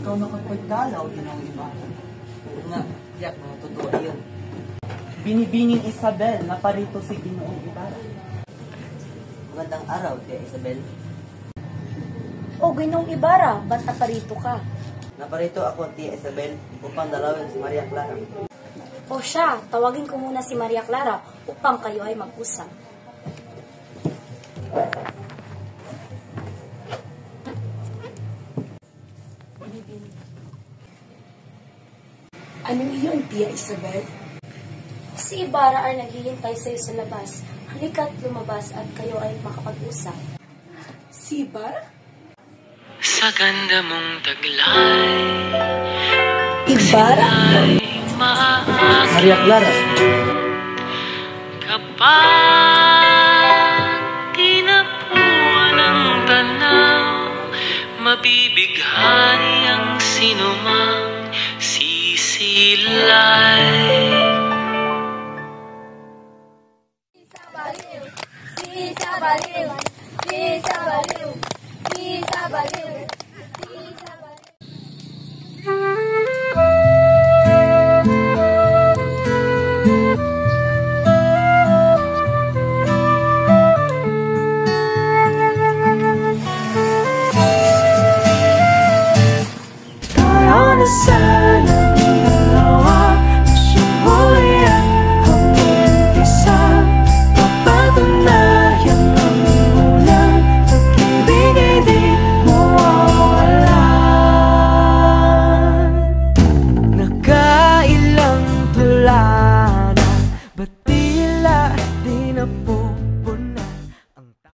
ikaw nakapagdalaw din ang iba. Oo nga, tiyak mga totoo yun. Binibingin Isabel na parito si Ginoong Ibarra. Magandang araw, Tia Isabel. O Ginoong Ibarra, ba't naparito ka? Naparito ako, Tia Isabel, upang dalawin si Maria Clara. O siya, tawagin ko muna si Maria Clara upang kayo ay mag-usap. Anong iyon, Tia Isabel? Si Ibarra ay naghihintay sa iyo sa labas. Halika't lumabas at kayo ay makapag-usap. Si Ibarra? Sa ganda mong taglay, Ibarra? Maria Clara, kapag tinapuan ang tanaw, mabibighani ang sinumang sisilay. On the side